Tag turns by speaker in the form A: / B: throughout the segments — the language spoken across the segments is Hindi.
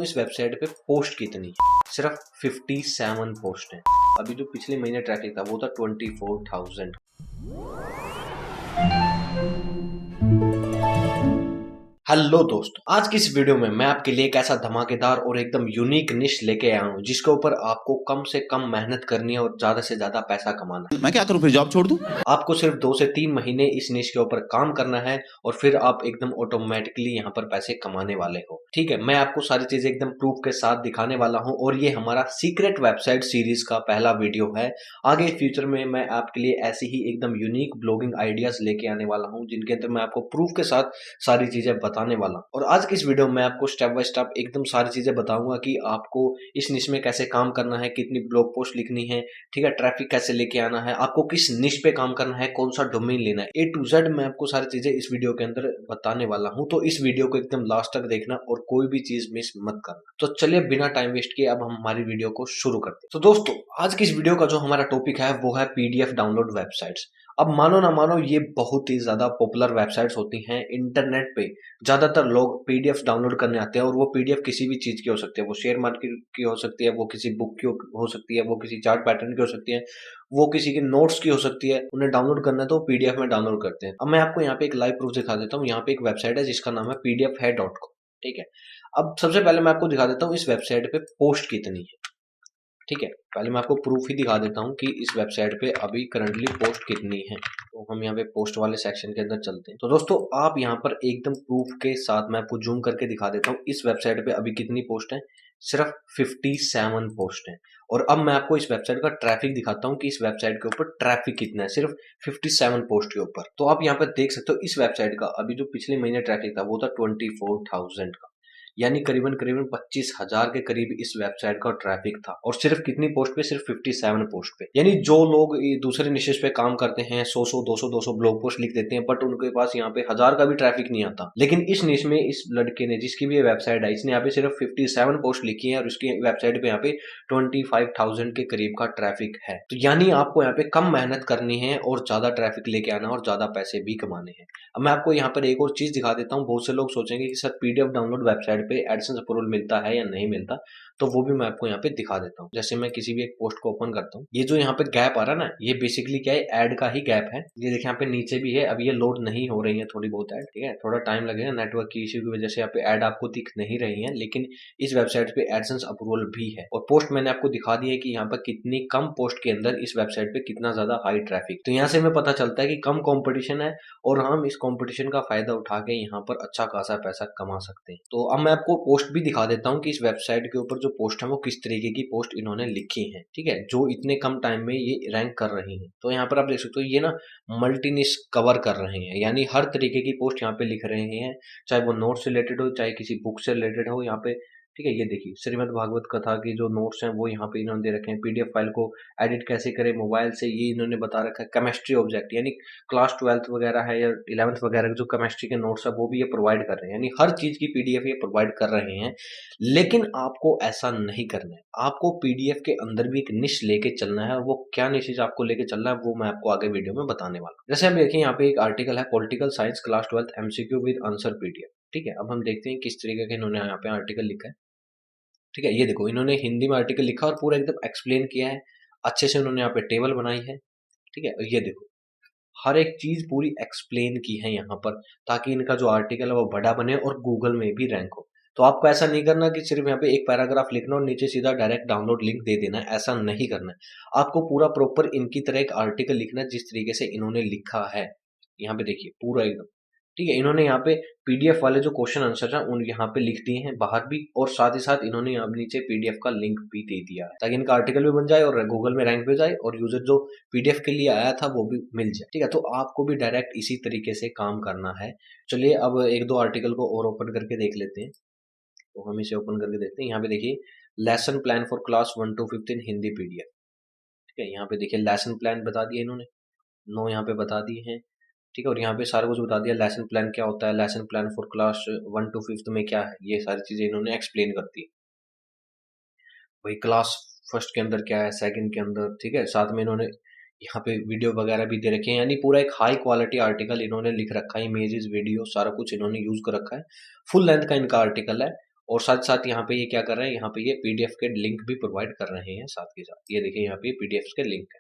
A: इस वेबसाइट पे पोस्ट कितनी है? सिर्फ 57 पोस्ट हैं। अभी जो पिछले महीने ट्रैफिक था वो था 24,000। हेलो दोस्तों, आज की इस वीडियो में मैं आपके लिए एक ऐसा धमाकेदार और एकदम यूनिक निश लेके आया हूँ जिसके ऊपर आपको कम से कम मेहनत करनी है और ज्यादा से ज्यादा पैसा कमाना है।
B: मैं क्या करूं, फिर जॉब छोड़ दूं?
A: आपको सिर्फ 2 से 3 महीने इस निश के ऊपर काम करना है और फिर आप एकदम ऑटोमेटिकली यहाँ पर पैसे कमाने वाले हो। ठीक है, मैं आपको सारी चीजें एकदम प्रूफ के साथ दिखाने वाला हूँ और ये हमारा सीक्रेट वेबसाइट सीरीज का पहला वीडियो है। आगे फ्यूचर में मैं आपके लिए ऐसी ही एकदम यूनिक ब्लॉगिंग आइडियाज लेके आने वाला हूँ जिनके अंदर मैं आपको प्रूफ के साथ सारी चीजें बताने वाला हूँ। और आज की इस वीडियो में आपको स्टेप बाय स्टेप एकदम सारी चीजें बताऊंगा कि आपको इस निश में कैसे काम करना है, कितनी ब्लॉग पोस्ट लिखनी है, ठीक है, ट्रैफिक कैसे लेके आना है, आपको किस निश पे काम करना है, कौन सा डोमेन लेना है, A to Z मैं आपको सारी चीजें इस वीडियो के अंदर बताने वाला हूं। तो इस वीडियो को एकदम लास्ट तक देखना और कोई भी चीज मिस मत करना। तो चलिए बिना टाइम वेस्ट किए अब हम हमारी वीडियो को शुरू करते हैं। तो दोस्तों, आज की इस वीडियो का जो हमारा टॉपिक है वो है PDF डाउनलोड वेबसाइट्स। अब मानो ना मानो ये बहुत ही ज्यादा पॉपुलर वेबसाइट्स होती हैं इंटरनेट पे। ज्यादातर लोग PDF डाउनलोड करने आते हैं और वो PDF किसी भी चीज की हो सकती है, वो शेयर मार्केट की हो सकती है, वो किसी बुक की हो सकती है, वो किसी चार्ट पैटर्न की हो सकती है, वो किसी के नोट्स की हो सकती है। उन्हें डाउनलोड करना है तो PDF में डाउनलोड करते हैं। अब मैं आपको यहाँ पे एक लाइव प्रूफ दिखा देता हूँ। यहाँ पे एक वेबसाइट है जिसका नाम है pdfhai.com। ठीक है, अब सबसे पहले मैं आपको दिखा देता हूँ इस वेबसाइट पे पोस्ट कितनी है। ठीक है, पहले मैं आपको प्रूफ ही दिखा देता हूँ कि इस वेबसाइट पे अभी करंटली पोस्ट कितनी है। तो हम यहाँ पे पोस्ट वाले सेक्शन के अंदर चलते हैं। तो दोस्तों, आप यहाँ पर एकदम प्रूफ के साथ मैं आपको जूम करके दिखा देता हूँ इस वेबसाइट पे अभी कितनी पोस्ट है। सिर्फ 57 पोस्ट है। और अब मैं आपको इस वेबसाइट का ट्रैफिक दिखाता हूँ कि इस वेबसाइट के ऊपर ट्रैफिक कितना है सिर्फ 57 पोस्ट के ऊपर। तो आप यहाँ पर देख सकते हो इस वेबसाइट का अभी जो पिछले महीने ट्रैफिक था वो था 24,000 का, यानी करीबन करीबन 25,000 के करीब इस वेबसाइट का ट्रैफिक था। और सिर्फ कितनी पोस्ट पे? सिर्फ 57 पोस्ट पे। यानी जो लोग दूसरे निशेष पे काम करते हैं 100 200 ब्लॉग पोस्ट लिख देते हैं बट उनके पास यहाँ पे 1000 का भी ट्रैफिक नहीं आता। लेकिन इस निश में इस लड़के ने, जिसकी भी वेबसाइट है, इसने यहाँ पे सिर्फ 57 पोस्ट लिखी है और उसकी वेबसाइट पे यहाँ पे 25,000 के करीब का ट्रैफिक है। तो यानी आपको यहाँ पे कम मेहनत करनी है और ज्यादा ट्रैफिक लेके आना और ज्यादा पैसे भी कमाने हैं। अब मैं आपको यहाँ पर एक और चीज दिखा देता हूँ। बहुत से लोग सोचेंगे कि सर PDF डाउनलोड वेबसाइट पे एडसेंस अप्रूवल मिलता है या नहीं मिलता, तो वो भी मैं आपको यहाँ पे दिखा देता हूँ। जैसे मैं किसी भी एक पोस्ट को ओपन करता हूँ, ये जो यहाँ पे गैप आ रहा है ना, ये बेसिकली क्या है, ऐड का ही गैप है। ये देखिए यहाँ पे नीचे भी है, अब ये लोड नहीं हो रही है थोड़ी बहुत ऐड, ठीक है, थोड़ा टाइम लगेगा नेटवर्क की इश्यू की वजह से यहाँ पे ऐड आपको दिख नहीं रही है। लेकिन इस वेबसाइट पे एडसेंस अप्रूवल भी है और पोस्ट मैंने आपको दिखा दी है कि यहाँ पर कितनी कम पोस्ट के अंदर इस वेबसाइट पे कितना ज्यादा हाई ट्रैफिक। तो यहाँ से हमें पता चलता है कि कम कॉम्पिटिशन है और हम इस कंपटीशन का फायदा उठा के यहाँ पर अच्छा खासा पैसा कमा सकते हैं। तो अब मैं आपको पोस्ट भी दिखा देता हूँ कि इस वेबसाइट के ऊपर जो पोस्ट है वो किस तरीके की पोस्ट इन्होंने लिखी है, ठीक है, जो इतने कम टाइम में ये रैंक कर रही है। तो यहाँ पर आप देख सकते हो ये ना मल्टी निश कवर कर रहे हैं, यानी हर तरीके की पोस्ट यहाँ पे लिख रहे हैं, चाहे वो नोट से रिलेटेड हो, चाहे किसी बुक से रिलेटेड हो यहाँ पे। ठीक है, ये देखिए श्रीमद् भागवत कथा की जो नोट्स हैं वो यहाँ पे इन्होंने दे रखे हैं। PDF फाइल को एडिट कैसे करें मोबाइल से ये इन्होंने बता रखा है। केमिस्ट्री ऑब्जेक्ट यानी क्लास 12th वगैरह है या 11th वगैरह जो केमिस्ट्री के नोट्स है वो भी ये प्रोवाइड कर रहे हैं, यानी हर चीज की PDF ये प्रोवाइड कर रहे हैं। लेकिन आपको ऐसा नहीं करना है, आपको PDF के अंदर भी एक निश लेके चलना है। और वो क्या निश आपको लेके चलना है वो मैं आपको आगे वीडियो में बताने वाला हूँ। जैसे हम देखिए यहाँ पे एक आर्टिकल है, political science class 12th MCQ with answer PDF। ठीक है, अब हम देखते हैं किस तरीके का इन्होंने यहाँ पे आर्टिकल लिखा है। ठीक है, ये देखो इन्होंने हिंदी में आर्टिकल लिखा और पूरा एकदम एक्सप्लेन किया है, अच्छे से उन्होंने यहाँ पे टेबल बनाई है। ठीक है, ये देखो हर एक चीज पूरी एक्सप्लेन की है यहाँ पर, ताकि इनका जो आर्टिकल है वो बड़ा बने और गूगल में भी रैंक हो। तो आपको ऐसा नहीं करना कि सिर्फ यहाँ पे एक पैराग्राफ लिखना और नीचे सीधा डायरेक्ट डाउनलोड लिंक दे देना है, ऐसा नहीं करना है। आपको पूरा प्रॉपर इनकी तरह एक आर्टिकल लिखना है जिस तरीके से इन्होंने लिखा है। यहाँ पे देखिए पूरा एकदम, ठीक है, इन्होंने यहाँ पे PDF वाले जो क्वेश्चन आंसर है उन यहाँ पे लिख दिए हैं बाहर भी, और साथ ही साथ इन्होंने यहाँ नीचे PDF का लिंक भी दे दिया है ताकि इनका आर्टिकल भी बन जाए और गूगल में रैंक भी जाए और यूजर जो PDF के लिए आया था वो भी मिल जाए। ठीक है, तो आपको भी डायरेक्ट इसी तरीके से काम करना है। चलिए अब एक दो आर्टिकल को और ओपन करके देख लेते हैं। तो हम इसे ओपन करके देखते हैं। यहाँ पे देखिए lesson plan for class 1 to 5 in Hindi PDF। ठीक है, यहाँ पे देखिए लेसन प्लान बता दिया इन्होंने, 9 यहाँ पे बता दिए हैं। ठीक है, और यहाँ पे सारा कुछ बता दिया, लेसन प्लान क्या होता है, lesson plan for class 1 to 5 में क्या है, ये सारी चीजें इन्होंने एक्सप्लेन कर दी। वही क्लास फर्स्ट के अंदर क्या है, सेकंड के अंदर, ठीक है, साथ में इन्होंने यहाँ पे वीडियो वगैरह भी दे रखे हैं, यानी पूरा एक हाई क्वालिटी आर्टिकल इन्होंने लिख रखा है, इमेजेस वीडियो सारा कुछ इन्होंने यूज कर रखा है। फुल लेंथ का इनका आर्टिकल है और साथ-साथ यहाँ पे ये क्या कर रहे हैं, यहाँ पे ये पीडीएफ के लिंक भी प्रोवाइड कर रहे हैं साथ के साथ। ये देखिए यहाँ पे पीडीएफ्स के लिंक है,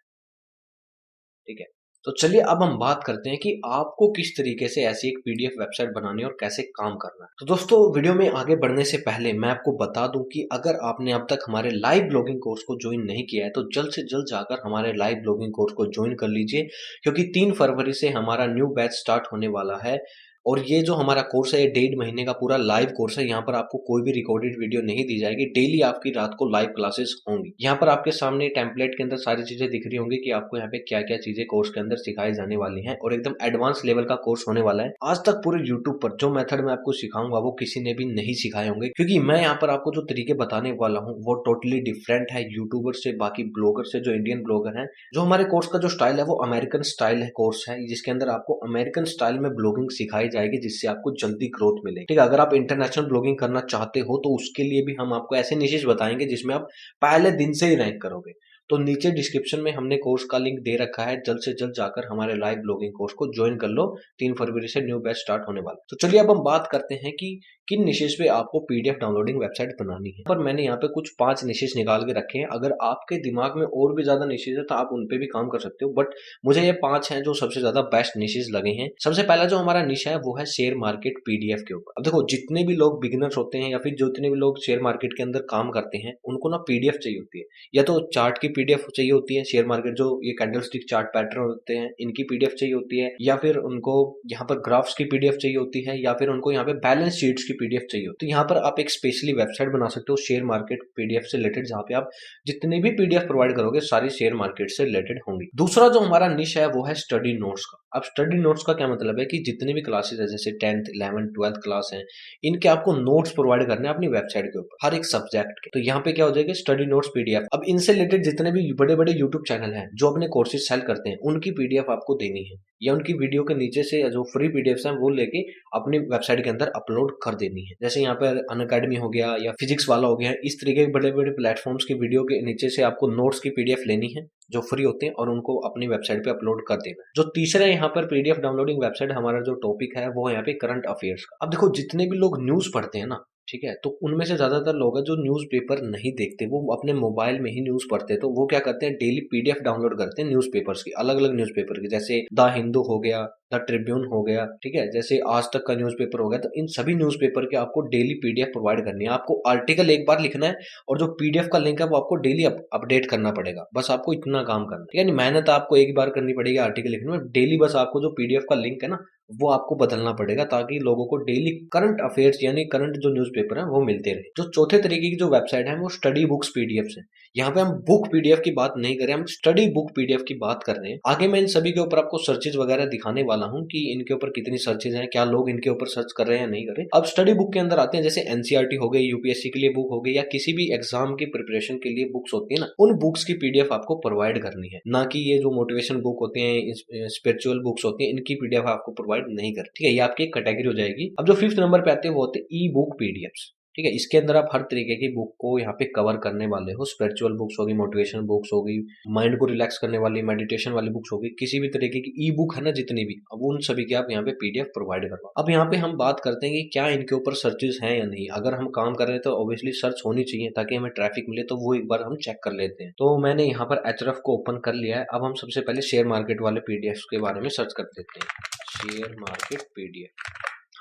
A: ठीक है। तो चलिए अब हम बात करते हैं कि आपको किस तरीके से ऐसी एक पीडीएफ वेबसाइट बनानी है और कैसे काम करना है। तो दोस्तों वीडियो में आगे बढ़ने से पहले मैं आपको बता दूं कि अगर आपने अब तक हमारे लाइव ब्लॉगिंग कोर्स को ज्वाइन नहीं किया है तो जल्द से जल्द जाकर हमारे लाइव ब्लॉगिंग कोर्स को ज्वाइन कर लीजिए, क्योंकि 3 फरवरी से हमारा न्यू बैच स्टार्ट होने वाला है। और ये जो हमारा कोर्स है ये 1.5 महीने का पूरा लाइव कोर्स है। यहाँ पर आपको कोई भी रिकॉर्डेड वीडियो नहीं दी जाएगी, डेली आपकी रात को लाइव क्लासेस होंगी। यहाँ पर आपके सामने टेम्पलेट के अंदर सारी चीजें दिख रही होंगी कि आपको यहाँ पे क्या क्या चीजें कोर्स के अंदर सिखाई जाने वाली हैं, और एकदम एडवांस लेवल का कोर्स होने वाला है। आज तक पूरे यूट्यूब पर जो मेथड मैं आपको सिखाऊंगा वो किसी ने भी नहीं सिखाए होंगे, क्योंकि मैं यहाँ पर आपको जो तरीके बताने वाला हूँ वो टोटली डिफरेंट है यूट्यूबर से, बाकी ब्लॉगर से, जो इंडियन ब्लॉगर हैं। जो हमारे कोर्स का जो स्टाइल है वो अमेरिकन स्टाइल है कोर्स है, जिसके अंदर आपको अमेरिकन स्टाइल में ब्लॉगिंग सिखाई जाएगी, जिससे आपको जल्दी ग्रोथ मिले। ठीक है, अगर आप इंटरनेशनल ब्लॉगिंग करना चाहते हो तो उसके लिए भी हम आपको ऐसे निशेष बताएंगे जिसमें आप पहले दिन से ही रैंक करोगे। तो नीचे डिस्क्रिप्शन में हमने कोर्स का लिंक दे रखा है, जल्द से जल्द जाकर हमारे लाइव ब्लॉगिंग कोर्स को ज्वाइन कर लो। 3 फरवरी से न्यू बैच स्टार्ट होने वाला। तो चलिए अब हम बात करते हैं कि किन निशेष पे आपको पीडीएफ डाउनलोडिंग वेबसाइट बनानी है। पर मैंने यहाँ पे कुछ 5 निशेष निकाल के रखे हैं। अगर आपके दिमाग में और भी ज्यादा निशेष है तो आप उन पे भी काम कर सकते हो, बट मुझे ये 5 हैं जो सबसे ज्यादा बेस्ट निशेष लगे हैं। सबसे पहला जो हमारा निश है वो है शेयर मार्केट पीडीएफ के ऊपर। अब देखो, जितने भी लोग बिगिनर्स होते हैं या फिर जितने भी लोग शेयर मार्केट के अंदर काम करते हैं उनको ना पीडीएफ चाहिए होती है, या तो चार्ट की पीडीएफ चाहिए होती है, शेयर मार्केट जो ये कैंडलस्टिक चार्ट पैटर्न होते हैं इनकी पीडीएफ चाहिए होती है, या फिर उनको यहाँ पर ग्राफ्स की पीडीएफ चाहिए होती है, या फिर उनको यहाँ पे बैलेंस शीट्स की पीडीएफ चाहिए होती है। यहाँ पर आप एक स्पेशली वेबसाइट बना सकते हो शेयर मार्केट पीडीएफ से रिलेटेड, जहाँ पे आप जितने भी पीडीएफ प्रोवाइड करोगे सारी शेयर मार्केट से रिलेटेड होंगी। दूसरा जो हमारा निश है वो है स्टडी नोट्स का। अब स्टडी नोट्स का क्या मतलब है कि जितने भी क्लासेस है, जैसे 10th 11th 12th क्लास है, इनके आपको नोट्स प्रोवाइड करने हैं अपनी वेबसाइट के ऊपर हर एक सब्जेक्ट के। तो यहाँ पे क्या हो जाएगा, स्टडी नोट्स पीडीएफ। अब इनसे रिलेटेड जितने भी बड़े बड़े यूट्यूब चैनल हैं जो अपने कोर्सेज सेल करते हैं उनकी पीडीएफ आपको देनी है, या उनकी वीडियो के नीचे से जो फ्री पीडीएफ हैं वो लेके अपनी वेबसाइट के अंदर अपलोड कर देनी है। जैसे यहाँ पर अनअकैडमी हो गया या फिजिक्स वाला हो गया, इस तरीके के बड़े बड़े प्लेटफॉर्म्स की वीडियो के नीचे से आपको नोट्स की पीडीएफ लेनी है जो फ्री होते हैं और उनको अपनी वेबसाइट पे अपलोड कर देना है। जो तीसरा यहाँ पर पीडीएफ डाउनलोडिंग वेबसाइट हमारा जो टॉपिक है वो है यहाँ पे करंट अफेयर्स का। अब देखो, जितने भी लोग न्यूज पढ़ते हैं ना, ठीक है, तो उनमें से ज्यादातर लोग हैं जो न्यूज़पेपर नहीं देखते, वो अपने मोबाइल में ही न्यूज पढ़ते हैं। तो वो क्या करते हैं, डेली पीडीएफ डाउनलोड करते हैं न्यूज़पेपर्स की, अलग अलग न्यूज़पेपर की, जैसे द हिंदू हो गया, द ट्रिब्यून हो गया, ठीक है, जैसे आज तक का न्यूज़पेपर हो गया। तो इन सभी न्यूज़पेपर के आपको डेली पीडीएफ प्रोवाइड करनी है। आपको आर्टिकल एक बार लिखना है और जो पीडीएफ का लिंक है वो आपको डेली अपडेट करना पड़ेगा। बस आपको इतना काम करना है, यानी मेहनत आपको एक बार करनी पड़ेगी आर्टिकल लिखने में। डेली बस आपको जो पीडीएफ का लिंक है ना वो आपको बदलना पड़ेगा, ताकि लोगों को डेली करंट अफेयर्स यानी करंट जो न्यूज़पेपर है वो मिलते रहे। जो चौथे तरीके की जो वेबसाइट है वो स्टडी बुक्स पीडीएफ है। यहाँ पे हम बुक पीडीएफ की बात नहीं कर रहे, हम स्टडी बुक पीडीएफ की बात कर रहे हैं। आगे मैं इन सभी के ऊपर आपको सर्चेज वगैरह दिखाने वाला हूँ कि इनके ऊपर कितनी सर्चेज हैं, क्या लोग इनके ऊपर सर्च कर रहे हैं या नहीं कर रहे। अब स्टडी बुक के अंदर आते हैं, जैसे एनसीईआरटी हो गई, यूपीएससी के लिए बुक हो गई, या किसी भी एग्जाम की प्रिपरेशन के लिए बुक्स होती है ना, उन बुक्स की पीडीएफ आपको प्रोवाइड करनी है, ना कि ये जो मोटिवेशन बुक होते हैं, स्पिरिचुअल बुक्स होती हैं, इनकी पीडीएफ आपको प्रोवाइड नहीं कर। ठीक है, ये आपकी एक कैटेगरी हो जाएगी। अब जो 5th नंबर पे आते हैं वो होते हैं ई बुक पीडीएफ्स। ठीक है, इसके अंदर आप हर तरीके की बुक को यहाँ पे कवर करने वाले हो। स्पिरिचुअल बुक्स होगी, मोटिवेशन बुक्स होगी, माइंड को रिलैक्स करने वाली मेडिटेशन वाली बुक्स होगी, किसी भी तरीके की ई बुक है ना जितनी भी, अब उन सभी की आप यहाँ पे पीडीएफ प्रोवाइड करवा। अब यहाँ पे हम बात करते हैं कि क्या इनके ऊपर सर्चेस हैं या नहीं। अगर हम काम कर रहे हैं तो ऑब्वियसली सर्च होनी चाहिए ताकि हमें ट्रैफिक मिले, तो वो एक बार हम चेक कर लेते हैं। तो मैंने यहाँ पर एचरएफ को ओपन कर लिया है। अब हम सबसे पहले शेयर मार्केट वाले पीडीएफ के बारे में सर्च कर देते हैं। शेयर मार्केट पीडीएफ,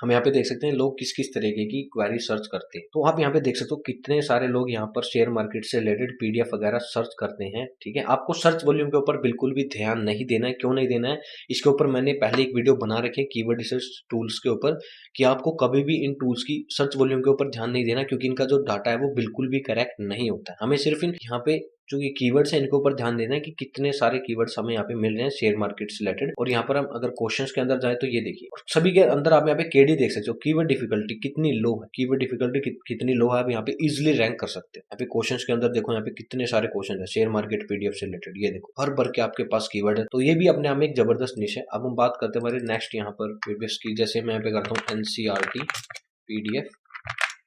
A: हम यहाँ पे देख सकते हैं लोग किस किस तरीके की क्वेरी सर्च करते हैं। तो आप यहाँ पे देख सकते हो कितने सारे लोग यहाँ पर शेयर मार्केट से रिलेटेड पीडीएफ वगैरह सर्च करते हैं। ठीक है, आपको सर्च वॉल्यूम के ऊपर बिल्कुल भी ध्यान नहीं देना है। क्यों नहीं देना है, इसके ऊपर मैंने पहले एक वीडियो बना रखी है कीवर्ड रिसर्च टूल्स के ऊपर, कि आपको कभी भी इन टूल्स की सर्च वॉल्यूम के ऊपर ध्यान नहीं देना, क्योंकि इनका जो डाटा है वो बिल्कुल भी करेक्ट नहीं होता है। हमें सिर्फ इन यहाँ पे जो ये कीवर्ड्स हैं इनके ऊपर ध्यान देना है कि कितने सारे कीवर्ड्स हमें यहाँ पे मिल रहे हैं शेयर मार्केट से रिलेटेड। और यहाँ पर हम अगर क्वेश्चंस के अंदर जाए तो ये देखिए, सभी के अंदर आप यहाँ पे केडी देख सकते हो, कीवर्ड डिफिकल्टी कितनी लो है, कीवर्ड डिफिकल्टी कितनी लो है, आप यहाँ पे इजिली रैंक कर सकते हैं। यहाँ पे क्वेश्चंस के अंदर देखो, यहाँ पे कितने सारे क्वेश्चन है शेयर मार्केट पीडीएफ से रिलेटेड, ये देखो हर भर के आपके पास कीवर्ड है। तो ये भी अपने आप में एक जबरदस्त निश है। अब हम बात करते हैं हमारे नेक्स्ट यहाँ पर पीडीएफ की, जैसे मैं यहाँ पे करता हूँ एनसीईआरटी पीडीएफ।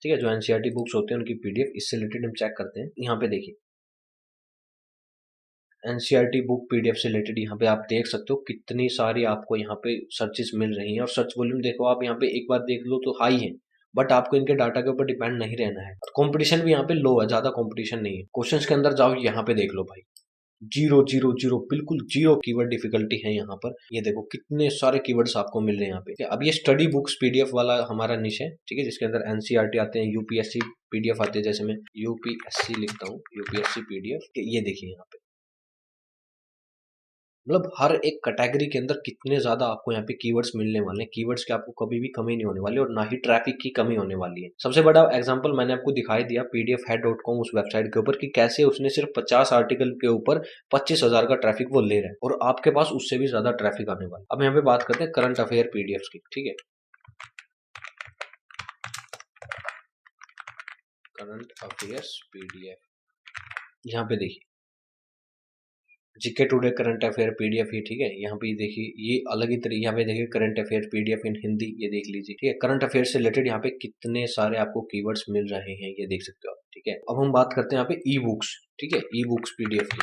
A: ठीक है, जो एनसीईआरटी बुक्स होते हैं उनकी पीडीएफ, इससे रिलेटेड हम चेक करते हैं। यहाँ पे देखिए एनसीईआरटी बुक पीडीएफ से रिलेटेड यहाँ पे आप देख सकते हो कितनी सारी आपको यहाँ पे सर्चेस मिल रही हैं। और सर्च वॉल्यूम देखो आप यहाँ पे एक बार देख लो तो हाई है, बट आपको इनके डाटा के ऊपर डिपेंड नहीं रहना है। कंपटीशन भी यहाँ पे लो है, ज्यादा कंपटीशन नहीं है। क्वेश्चंस के अंदर जाओ, यहाँ पे देख लो भाई, 0 0 0 बिल्कुल 0 कीवर्ड डिफिकल्टी है यहाँ पर। ये देखो कितने सारे कीवर्ड्स आपको मिल रहे हैं यहाँ पे। अब ये स्टडी बुक्स पीडीएफ वाला हमारा निश है, ठीक है, जिसके अंदर एनसीईआरटी आते हैं, यूपीएससी पीडीएफ आते हैं। जैसे मैं यूपीएससी लिखता हूँ, यूपीएससी पीडीएफ, ये देखिए यहाँ पे, मतलब हर एक कैटेगरी के अंदर कितने ज्यादा आपको यहाँ पे कीवर्ड्स मिलने वाले हैं। कीवर्ड्स की आपको कभी भी कमी नहीं होने वाली और ना ही ट्रैफिक की कमी होने वाली है। सबसे बड़ा एग्जांपल मैंने आपको दिखाई दिया pdfhead.com उस वेबसाइट के ऊपर, कि कैसे उसने सिर्फ 50 आर्टिकल के ऊपर 25,000 का ट्रैफिक वो ले रहा है, और आपके पास उससे भी ज्यादा ट्रैफिक आने वाला है। अब यहाँ पे बात करते हैं करंट अफेयर पीडीएफ की, ठीक है, करंट अफेयर्स पीडीएफ, यहाँ पे देखिए GK today current affair PDF ही, ठीक है। यहाँ पे देखिए ये अलग ही तरीके, यहाँ पे देखिए करंट अफेयर पीडीएफ इन हिंदी, ये देख लीजिए, ठीक है। करंट अफेयर से रिलेटेड यहाँ पे कितने सारे आपको कीवर्ड्स मिल रहे हैं, ये देख सकते हो आप, ठीक है। अब हम बात करते हैं यहाँ पे ई बुक्स, ठीक है, ई बुक्स पीडीएफ की।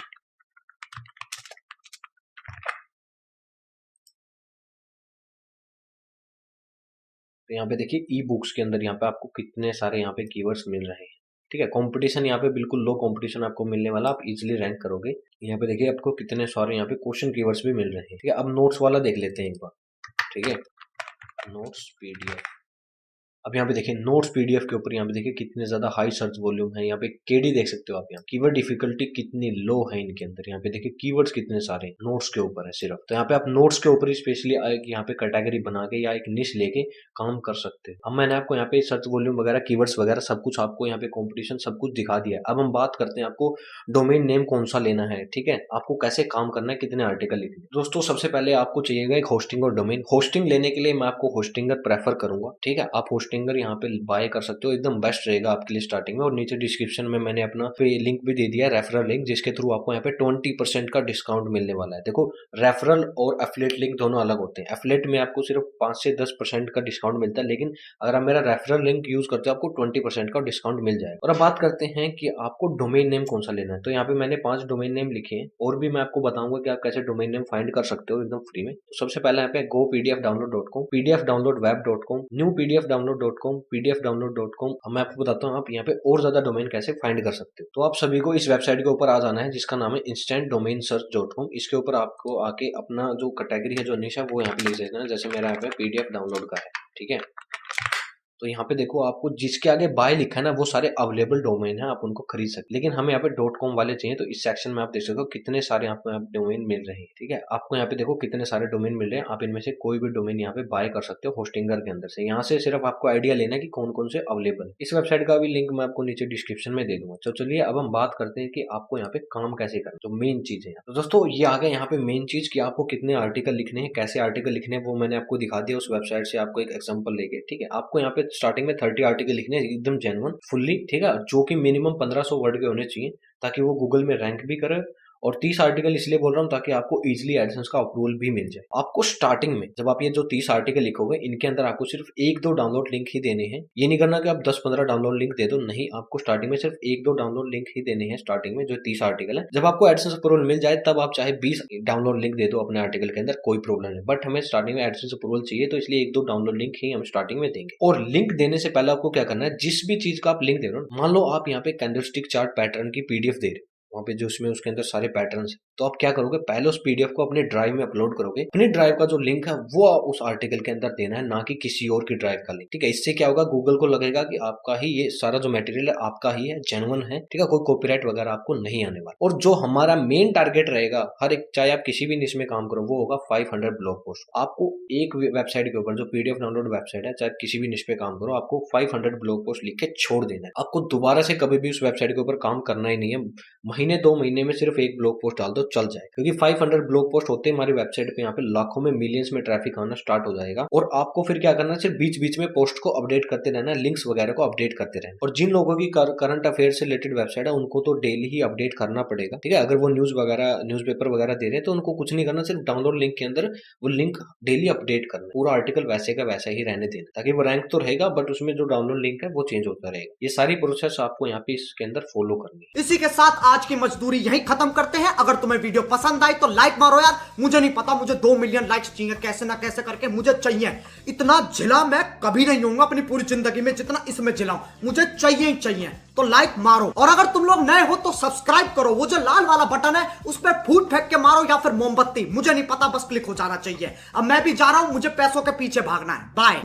A: तो यहाँ पे देखिए ई बुक्स के अंदर यहाँ पे आपको कितने सारे यहाँ पे कीवर्ड्स मिल रहे हैं, ठीक है। कंपटीशन यहाँ पे बिल्कुल लो कंपटीशन आपको मिलने वाला, आप इजीली रैंक करोगे। यहाँ पे देखिए आपको कितने सारे यहाँ पे क्वेश्चन कीवर्ड्स भी मिल रहे हैं, ठीक है। अब नोट्स वाला देख लेते हैं एक बार, ठीक है, नोट्स पीडीएफ। अब यहाँ पे देखिए नोट्स पीडीएफ के ऊपर यहाँ पे देखिए कितने ज्यादा हाई सर्च वॉल्यूम है। यहाँ पे केडी देख सकते हो आप, यहाँ कीवर्ड डिफिकल्टी कितनी लो है इनके अंदर। यहाँ पे देखिए कीवर्ड्स कितने सारे नोट्स के ऊपर है सिर्फ। तो यहाँ पे आप नोट्स के ऊपर स्पेशली यहाँ पे कैटेगरी बना के या एक निश लेके काम कर सकते हैं। अब मैंने आपको यहाँ पे सर्च वॉल्यूम वगैरह, कीवर्ड्स वगैरह सब कुछ आपको यहाँ पे कॉम्पिटिशन सब कुछ दिखा दिया है। अब हम बात करते हैं आपको डोमेन नेम कौन सा लेना है, ठीक है, आपको कैसे काम करना है, कितने आर्टिकल लिखने। दोस्तों सबसे पहले आपको चाहिएगा एक होस्टिंग और डोमेन। होस्टिंग लेने के लिए मैं आपको होस्टिंगर प्रेफर करूंगा, ठीक है। आप होस्टिंगर यहाँ पे बाय कर सकते हो, एकदम बेस्ट रहेगा आपके लिए स्टार्टिंग में। और नीचे डिस्क्रिप्शन में मैंने अपना पे लिंक भी दे दिया है, रेफरल लिंक, जिसके थ्रू आपको यहाँ पे 20% का डिस्काउंट मिलने वाला है। देखो रेफरल और एफिलिएट लिंक दोनों अलग होते हैं। एफिलिएट में आपको सिर्फ 5 से 10% का डिस्काउंट मिलता है, लेकिन अगर आप मेरा रेफरल लिंक यूज करते हो आपको 20% का डिस्काउंट मिल जाएगा। और अब बात करते हैं कि आपको डोमेन नेम कौन सा लेना है। तो यहाँ पे मैंने 5 डोमेन नेम लिखे हैं, और भी मैं आपको बताऊंगा कि आप कैसे डोमेन नेम फाइंड कर सकते हो एकदम फ्री में। तो सबसे पहले यहाँ पे go pdfdownload.com, pdfdownloadweb.com, new pdfdownload.com, pdfdownload.com। मैं आपको बताता हूँ आप यहाँ पे और ज्यादा डोमेन कैसे फाइंड कर सकते हो। तो आप सभी को इस वेबसाइट के ऊपर आ जाना है, जिसका नाम है instantdomainsearch.com। इसके ऊपर आपको आके अपना जो कैटेगरी है, जो निश है, वो यहाँ पे लिख देना है। जैसे मेरा यहाँ पे पीडीएफ डाउनलोड का है, ठीक है। तो यहाँ पे देखो आपको जिसके आगे बाय लिखा है ना, वो सारे अवेलेबल डोमेन है, आप उनको खरीद सकते। लेकिन हमें यहाँ पे .com वाले चाहिए, तो इस सेक्शन में आप देख सकते हो कितने सारे आपको यहाँ पे डोमेन मिल रहे हैं, ठीक है। आपको यहाँ पे देखो कितने सारे डोमेन मिल रहे हैं, आप इनमें से कोई भी डोमेन यहाँ पे बाय कर सकते हो होस्टिंगर के अंदर से। यहाँ से सिर्फ आपको आइडिया लेना है कि कौन कौन से अवेलेबल है। इस वेबसाइट का भी लिंक मैं आपको नीचे डिस्क्रिप्शन में दे दूंगा। तो चलिए अब हम बात करते हैं कि आपको यहाँ पे काम कैसे करना, जो मेन चीज है। तो दोस्तों ये आ गया यहाँ पे मेन चीज कि आपको कितने आर्टिकल लिखने हैं, कैसे आर्टिकल लिखने हैं, वो मैंने आपको दिखा दिया उस वेबसाइट से। आपको एक एग्जांपल लेके, ठीक है, आपको यहाँ पे स्टार्टिंग में 30 आर्टिकल लिखने हैं एकदम जेन्युइन फुल्ली, ठीक है, जो कि मिनिमम 1500 वर्ड के होने चाहिए, ताकि वो गूगल में रैंक भी करे। और 30 आर्टिकल इसलिए बोल रहा हूँ ताकि आपको इजीली एडसेंस का अप्रूवल भी मिल जाए। आपको स्टार्टिंग में जब आप ये जो 30 आर्टिकल लिखोगे, इनके अंदर आपको सिर्फ 1-2 डाउनलोड लिंक ही देने हैं। ये नहीं करना कि आप 10-15 डाउनलोड लिंक दे दो, नहीं, आपको स्टार्टिंग में सिर्फ 1-2 डाउनलोड लिंक ही देने हैं स्टार्टिंग में, जो 30 आर्टिकल है। जब आपको एडसेंस अप्रूवल मिल जाए, तब आप चाहे 20 डाउनलोड लिंक दे दो अपने आर्टिकल के अंदर, कोई प्रॉब्लम नहीं। बट हमें स्टार्टिंग में एडसेंस अप्रूवल चाहिए, तो इसलिए 1-2 डाउनलोड लिंक ही हम स्टार्टिंग में देंगे। और लिंक देने से पहले आपको क्या करना है, जिस भी चीज का आप लिंक दे रहे हो, मान लो आप यहाँ पे कैंडलस्टिक चार्ट पैटर्न की पीडीएफ दे रहे हो, वहाँ पे जो उसमें उसके अंदर सारे पैटर्न्स, तो आप क्या करोगे, पहले उस पीडीएफ को अपने ड्राइव में अपलोड करोगे। अपनी ड्राइव का जो लिंक है वो उस आर्टिकल के अंदर देना है, ना कि किसी और की ड्राइव का लिंक, ठीक है। इससे क्या होगा, गूगल को लगेगा कि आपका ही ये सारा जो मटेरियल है आपका ही है, जेन्युइन है, ठीक है, कोई कॉपीराइट वगैरह आपको नहीं आने वाला। और जो हमारा मेन टारगेट रहेगा, हर एक, चाहे आप किसी भी निश में काम करो, वो होगा 500 ब्लॉग पोस्ट। आपको एक वेबसाइट के ऊपर, जो पीडीएफ डाउनलोड वेबसाइट है, चाहे किसी भी निश पे काम करो, आपको 500 ब्लॉग पोस्ट लिख के छोड़ देना है। आपको दोबारा से कभी भी उस वेबसाइट के ऊपर काम करना ही नहीं है। महीने 2 महीने में सिर्फ एक ब्लॉग पोस्ट डाल दो, चल जाए, क्योंकि 500 ब्लॉग पोस्ट होते हैं हमारी वेबसाइट पे, यहाँ पे लाखों में, मिलियंस में ट्रैफिक आना स्टार्ट हो जाएगा। और आपको फिर क्या करना है, सिर्फ बीच बीच में पोस्ट को अपडेट करते रहना है, लिंक्स वगैरह को अपडेट करते रहना। और जिन लोगों की करंट अफेयर से रिलेटेड वेबसाइट है, उनको तो डेली ही अपडेट करना पड़ेगा, ठीक है। अगर वो न्यूज वगैरह, न्यूज़पेपर वगैरह दे रहे हैं, तो उनको कुछ नहीं करना, सिर्फ डाउनलोड लिंक के अंदर वो लिंक डेली अपडेट करना, पूरा आर्टिकल वैसे का वैसा ही रहने देना, ताकि वो रैंक तो रहेगा, बट उसमें जो डाउनलोड लिंक है वो चेंज होता रहेगा। ये सारी प्रोसेस आपको यहाँ पे इसके अंदर फॉलो करनी है।
B: इसी के साथ आज की मजदूरी यहीं खत्म करते हैं। अगर तुम्हें वीडियो पसंद आई तो लाइक मारो यार। मुझे नहीं पता, मुझे 2 मिलियन लाइक्स चाहिए, कैसे ना कैसे करके मुझे चाहिए। इतना झिला मैं कभी नहीं होऊंगा अपनी पूरी जिंदगी में जितना इसमें झिलाऊं, मुझे चाहिए ही चाहिए। तो लाइक मारो, और अगर तुम लोग नए हो तो सब्सक्राइब करो। वो जो लाल वाला बटन है उस पर फूट फेंक के मारो या फिर मोमबत्ती, मुझे नहीं पता, बस क्लिक हो जाना चाहिए। अब मैं भी जा रहा हूं, मुझे पैसों के पीछे भागना है। बाय।